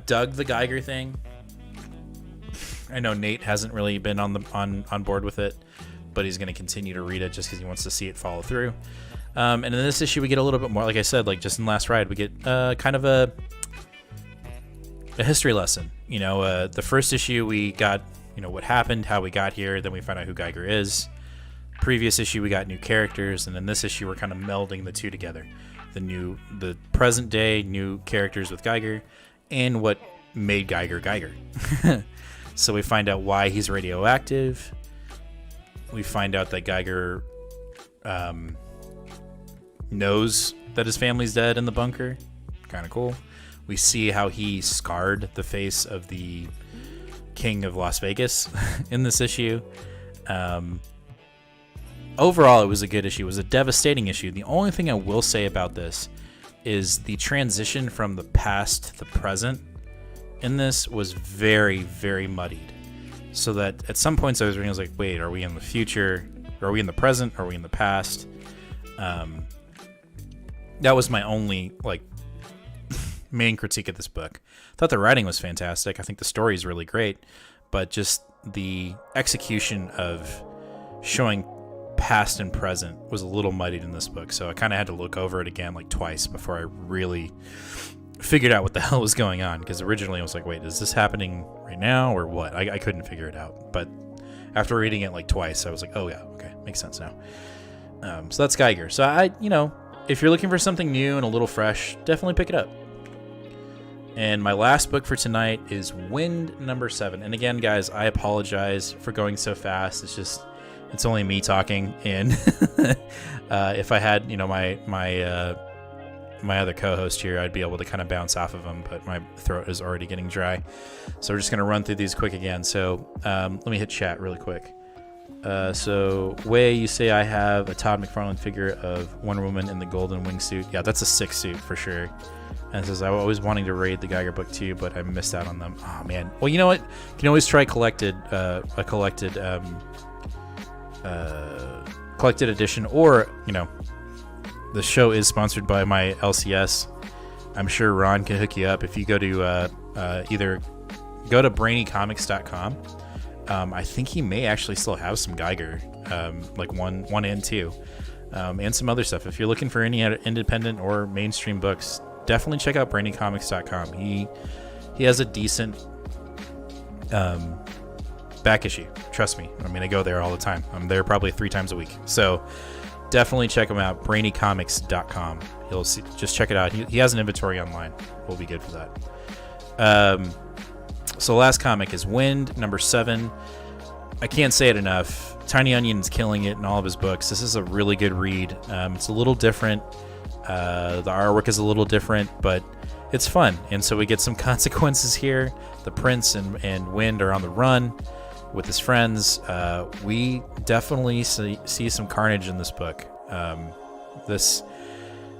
S10: dug the Geiger thing. I know Nate hasn't really been on board with it, but he's going to continue to read it just because he wants to see it follow through. And in this issue, we get a little bit more, like I said, like just in Last Ride, we get kind of a history lesson. The first issue we got, what happened, how we got here, then we find out who Geiger is. previous issue we got new characters, and in this issue we're kind of melding the two together. The present day new characters with Geiger, and what made Geiger Geiger. So we find out why he's radioactive. We find out that Geiger knows that his family's dead in the bunker. Kind of cool. We see how he scarred the face of the King of Las Vegas in this issue. Overall, it was a good issue. It was a devastating issue. The only thing I will say about this is the transition from the past to the present in this was very, very muddied. So that at some points I was like, wait, are we in the future? Are we in the present? Are we in the past? That was my only main critique of this book. I thought the writing was fantastic. I think the story is really great, but just the execution of showing past and present was a little muddied in this book. So I kind of had to look over it again twice before I really figured out what the hell was going on, because originally I was like, wait, is this happening right now or what? I couldn't figure it out, but after reading it twice I was like, oh yeah, okay, makes sense now. So that's Geiger. So if you're looking for something new and a little fresh, definitely pick it up. And my last book for tonight is Wind number 7. And again, guys, I apologize for going so fast. It's only me talking, and if I had my other co-host here, I'd be able to kind of bounce off of him, but my throat is already getting dry. So we're just going to run through these quick again. So let me hit chat really quick. So, Way, you say I have a Todd McFarlane figure of Wonder Woman in the golden wingsuit. Yeah, that's a sick suit for sure. And it says, I was always wanting to raid the Geiger book too, but I missed out on them. Oh, man. Well, you know what? You can always try collected edition, or, the show is sponsored by my LCS. I'm sure Ron can hook you up if you go to either go to brainycomics.com. I think he may actually still have some Geiger, one and two, and some other stuff. If you're looking for any independent or mainstream books, definitely check out brainycomics.com. He has a decent back issue. Trust me. I go there all the time. I'm there probably 3 times a week. So definitely check him out. brainycomics.com. You'll see. Just check it out. He has an inventory online. We'll be good for that. So the last comic is Wind number 7. I can't say it enough. Tiny Onion's killing it in all of his books. This is a really good read. It's a little different. The artwork is a little different, but it's fun. And so we get some consequences here. The Prince and Wind are on the run with his friends. We definitely see some carnage in this book. This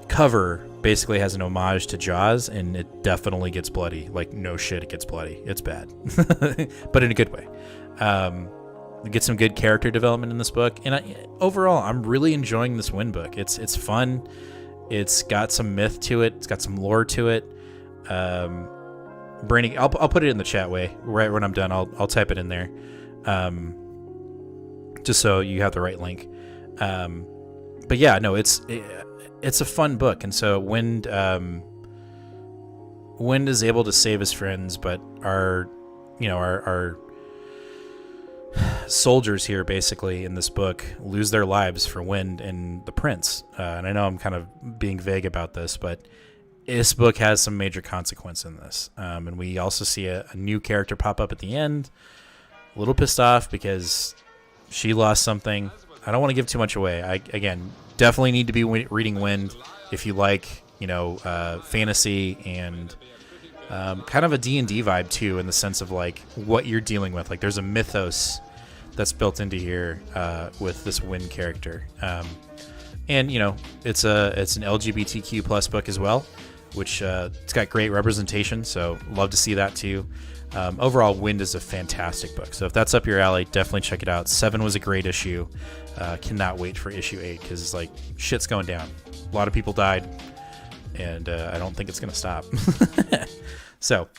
S10: cover basically has an homage to Jaws, and it definitely gets bloody. No shit, it gets bloody. It's bad, but in a good way. We get some good character development in this book, and overall, I'm really enjoying this Wind book. It's fun. It's got some myth to it. It's got some lore to it. Brainy, I'll put it in the chat way right when I'm done. I'll type it in there, just so you have the right link. But yeah, no, it's a fun book, and so Wind is able to save his friends, but our soldiers here basically in this book lose their lives for Wind and the Prince. And I know I'm kind of being vague about this, but this book has some major consequence in this. And we also see a new character pop up at the end. A little pissed off because she lost something. I don't want to give too much away. Again, definitely need to be reading Wind if you like, fantasy and kind of a D&D vibe too, in the sense of what you're dealing with. There's a mythos that's built into here with this Wind character, and it's an LGBTQ plus book as well, which it's got great representation. So love to see that too. Overall, Wind is a fantastic book. So if that's up your alley, definitely check it out. 7 was a great issue. Cannot wait for issue 8 because shit's going down. A lot of people died, and I don't think it's gonna stop. So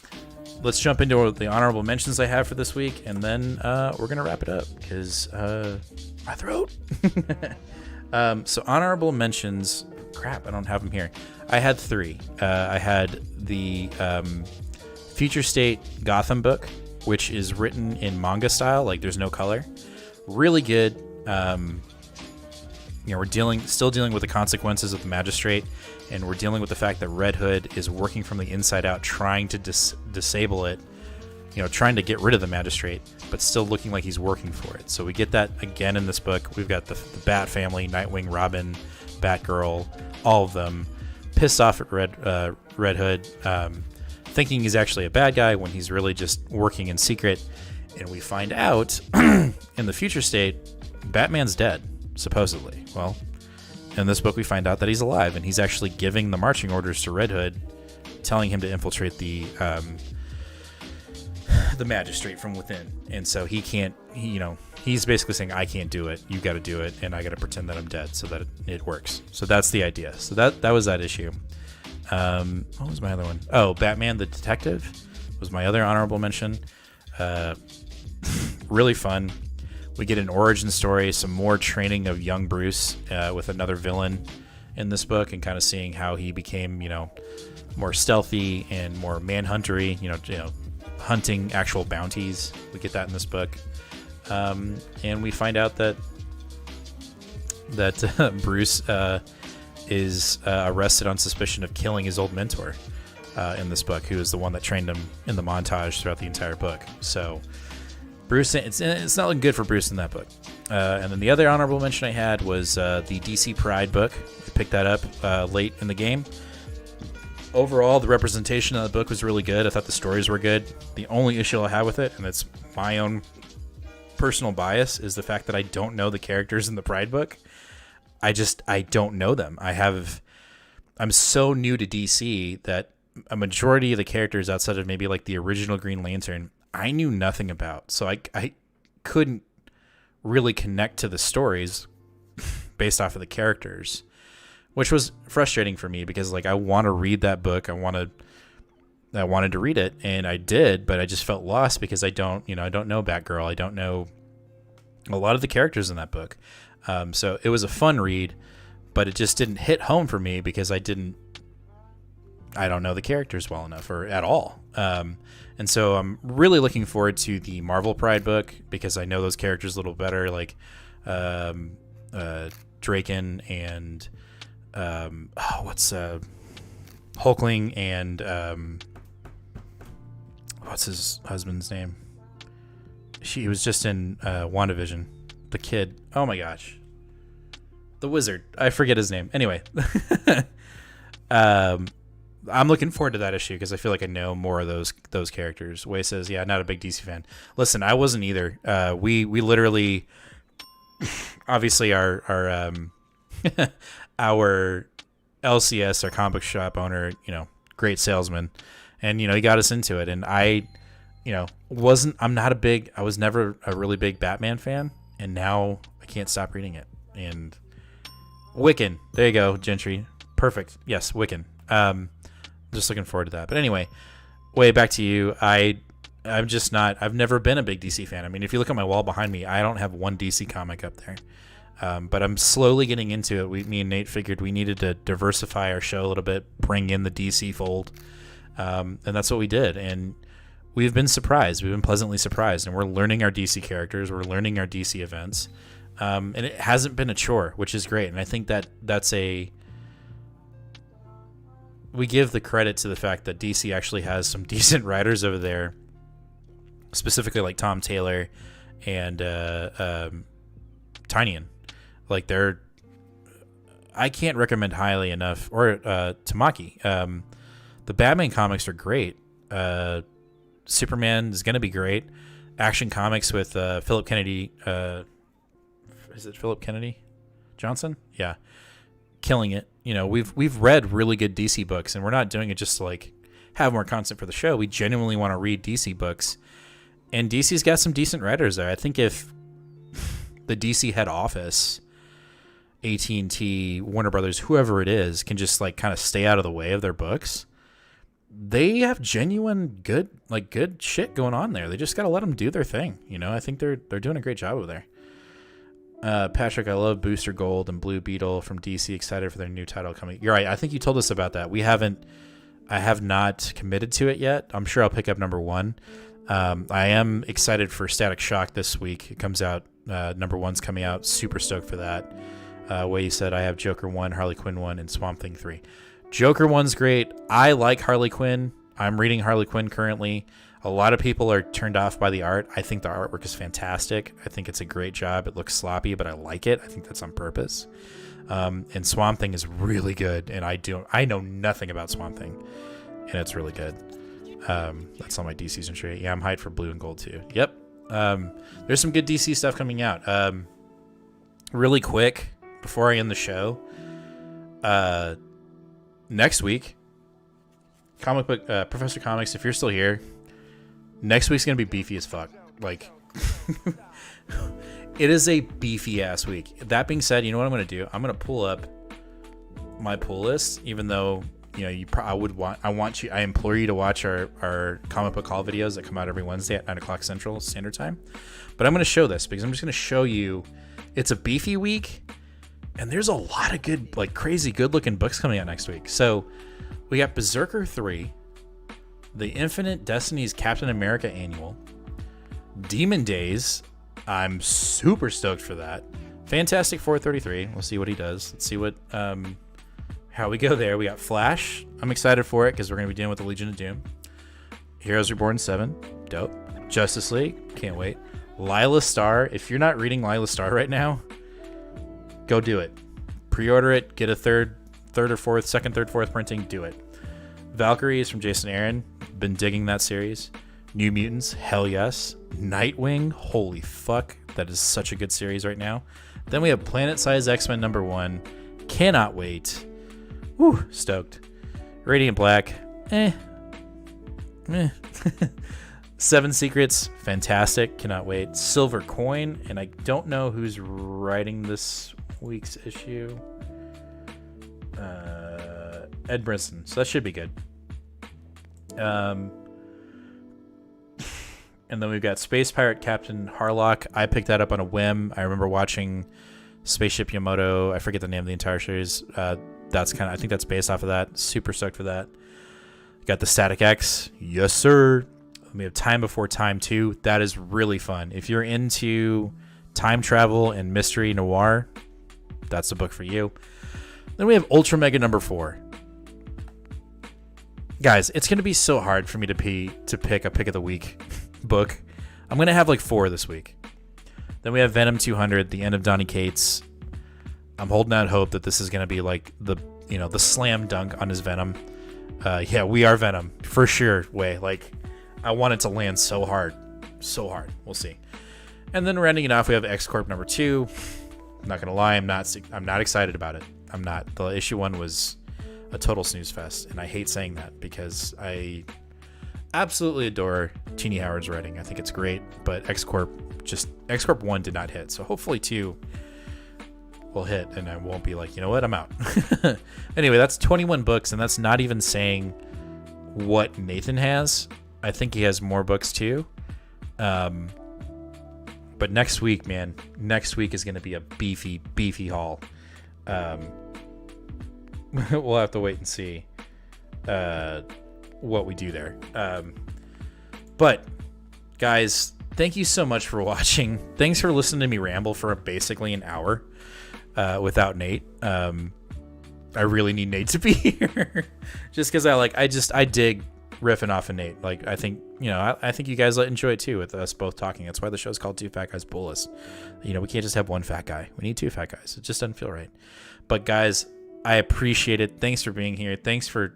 S10: let's jump into the honorable mentions I have for this week, and then we're gonna wrap it up because my throat. So honorable mentions. Crap, I don't have them here. I had 3. I had the Future State Gotham book, which is written in manga style, there's no color. Really good. we're still dealing with the consequences of the magistrate, and we're dealing with the fact that Red Hood is working from the inside out, trying to disable it, trying to get rid of the magistrate, but still looking like he's working for it. So we get that again in this book. We've got the Bat family, Nightwing, Robin, Batgirl, all of them pissed off at Red Hood, thinking he's actually a bad guy when he's really just working in secret. And we find out in the future state, Batman's dead, supposedly. Well, in this book we find out that he's alive, and he's actually giving the marching orders to Red Hood, telling him to infiltrate the magistrate from within. And so he can't, he's basically saying, I can't do it, you got to do it, and I got to pretend that I'm dead so that it works. So that's the idea. So that was that issue. What was my other one? Oh, Batman the Detective was my other honorable mention. Really fun. We get an origin story, some more training of young Bruce with another villain in this book, and kind of seeing how he became, more stealthy and more manhuntery, hunting actual bounties. We get that in this book. And we find out that Bruce is arrested on suspicion of killing his old mentor in this book, who is the one that trained him in the montage throughout the entire book. So Bruce, it's not looking good for Bruce in that book. And then the other honorable mention I had was the DC Pride book. I picked that up late in the game. Overall, the representation of the book was really good. I thought the stories were good. The only issue I have with it, and it's my own personal bias, is the fact that I don't know the characters in the Pride book. I don't know them. I'm so new to DC that a majority of the characters outside of maybe like the original Green Lantern, I knew nothing about. So I couldn't really connect to the stories based off of the characters, which was frustrating for me because like I want to read that book. I wanted to read it, and I did, but I just felt lost because I don't know Batgirl. I don't know a lot of the characters in that book. So it was a fun read, but it just didn't hit home for me because I don't know the characters well enough or at all. And so I'm really looking forward to the Marvel Pride book because I know those characters a little better, like Draken and Hulkling and what's his husband's name? He was just in WandaVision. The kid. Oh my gosh. The wizard. I forget his name. Anyway. I'm looking forward to that issue because I feel like I know more of those characters. Way says, yeah, not a big DC fan. Listen, I wasn't either. We literally, obviously our our LCS, our comic book shop owner, great salesman, and he got us into it. And I was never a really big Batman fan, and now I can't stop reading it. And Wiccan, there you go, Gentry, perfect. Yes, Wiccan. Just looking forward to that. But anyway, way back to you. I've never been a big DC fan. I mean, if you look at my wall behind me, I don't have one DC comic up there. But I'm slowly getting into it. Me and Nate figured we needed to diversify our show a little bit, bring in the DC fold. And that's what we did. And we've been surprised. We've been pleasantly surprised. And we're learning our DC characters. We're learning our DC events. And it hasn't been a chore, which is great. And I think we give the credit to the fact that DC actually has some decent writers over there, specifically like Tom Taylor and Tynion. Like I can't recommend highly enough, or Tamaki. The Batman comics are great. Superman is going to be great. Action Comics with Philip Kennedy. Is it Philip Kennedy Johnson? Yeah. Killing it. We've read really good DC books, and we're not doing it just to like have more content for the show. We genuinely want to read DC books, and DC's got some decent writers there. I think if the DC head office, AT&T, Warner Brothers, whoever it is, can just like kind of stay out of the way of their books, they have genuine good shit going on there. They just got to let them do their thing. I think they're doing a great job over there. Patrick, I love Booster Gold and Blue Beetle from DC. Excited for their new title coming. You're right. I think you told us about that. I have not committed to it yet. I'm sure I'll pick up number 1. I am excited for Static Shock this week. It comes out. Number 1's coming out. Super stoked for that. Way you said I have Joker 1, Harley Quinn 1, and Swamp Thing 3. Joker 1's great. I like Harley Quinn. I'm reading Harley Quinn currently. A lot of people are turned off by the art. I think the artwork is fantastic. I think it's a great job. It looks sloppy, but I like it. I think that's on purpose. And Swamp Thing is really good, and I know nothing about Swamp Thing, and it's really good. That's on my DC entry. Yeah, I'm hyped for Blue and Gold too. Yep. There's some good DC stuff coming out. Really quick before I end the show, next week, comic book Professor Comics. If you're still here, next week's gonna be beefy as fuck. Like, it is a beefy ass week. That being said, you know what I'm gonna do? I'm gonna pull up my pull list, even though. You know, I implore you to watch our comic book haul videos that come out every Wednesday at 9 o'clock Central Standard Time. But I'm going to show this because I'm just going to show you it's a beefy week, and there's a lot of good, like crazy good looking books coming out next week. So we got Berserker 3, The Infinite Destinies Captain America Annual, Demon Days. I'm super stoked for that. Fantastic 433. We'll see what he does. Let's see what how we go there. We got Flash. I'm excited for it because we're going to be dealing with the Legion of Doom. Heroes Reborn 7. Dope. Justice League. Can't wait. Lila Star. If you're not reading Lila Star right now, go do it. Pre-order it. Get a second, third, fourth printing. Do it. Valkyrie is from Jason Aaron. Been digging that series. New Mutants. Hell yes. Nightwing. Holy fuck. That is such a good series right now. Then we have Planet Size X-Men #1. Cannot wait. Woo, stoked. Radiant Black, Seven Secrets, fantastic. Cannot wait. Silver Coin, and I don't know who's writing this week's issue. Ed Brisson, so that should be good. And then we've got Space Pirate Captain Harlock. I picked that up on a whim. I remember watching Spaceship Yamato. I forget the name of the entire series. That's I think that's based off of that. Super stoked for that. Got the Static X. Yes, sir. We have Time Before Time 2. That is really fun. If you're into time travel and mystery noir, that's the book for you. Then we have Ultra Mega #4. Guys, it's going to be so hard for me to pick a pick of the week book. I'm going to have like 4 this week. Then we have Venom 200, The End of Donny Cates. I'm holding out hope that this is going to be like the slam dunk on his Venom. Yeah, we are Venom for sure. Like, I want it to land so hard. We'll see. And then rounding it off, we have X Corp #2. I'm not gonna lie, I'm not excited about it. I'm not. The issue 1 was a total snooze fest, and I hate saying that because I absolutely adore Teenie Howard's writing. I think it's great, but X Corp 1 did not hit. So hopefully 2 will hit, and I won't be like, you know what, I'm out. Anyway, that's 21 books, and that's not even saying what Nathan has. I think he has more books too. But next week, man, is going to be a beefy haul. We'll have to wait and see what we do there. But guys, thank you so much for watching. Thanks for listening to me ramble for basically an hour without Nate. I really need Nate to be here just because I dig riffing off of Nate. Like, I think, I think you guys enjoy it too with us both talking. That's why the show's called Two Fat Guys Pull Us. We can't just have one fat guy. We need 2 fat guys. It just doesn't feel right. But guys, I appreciate it. Thanks for being here. Thanks for,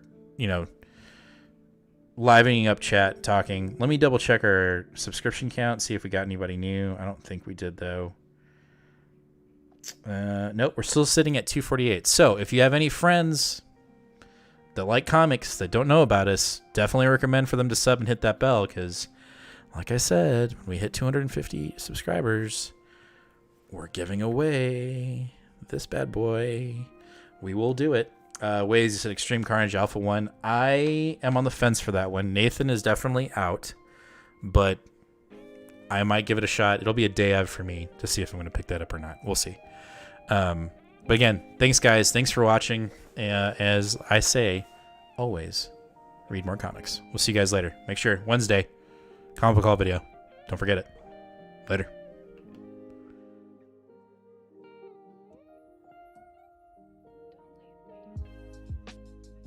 S10: livening up chat, talking. Let me double check our subscription count, see if we got anybody new. I don't think we did though. Nope, we're still sitting at 248. So if you have any friends that like comics that don't know about us, definitely recommend for them to sub and hit that bell, because like I said, when we hit 250 subscribers, we're giving away this bad boy. We will do it. Ways, you said Extreme Carnage Alpha 1. I am on the fence for that one. Nathan is definitely out, but I might give it a shot. It'll be a day of for me to see if I'm going to pick that up or not. We'll see. But again, thanks guys. Thanks for watching. As I say, always read more comics. We'll see you guys later. Make sure Wednesday, comic book haul video. Don't forget it. Later.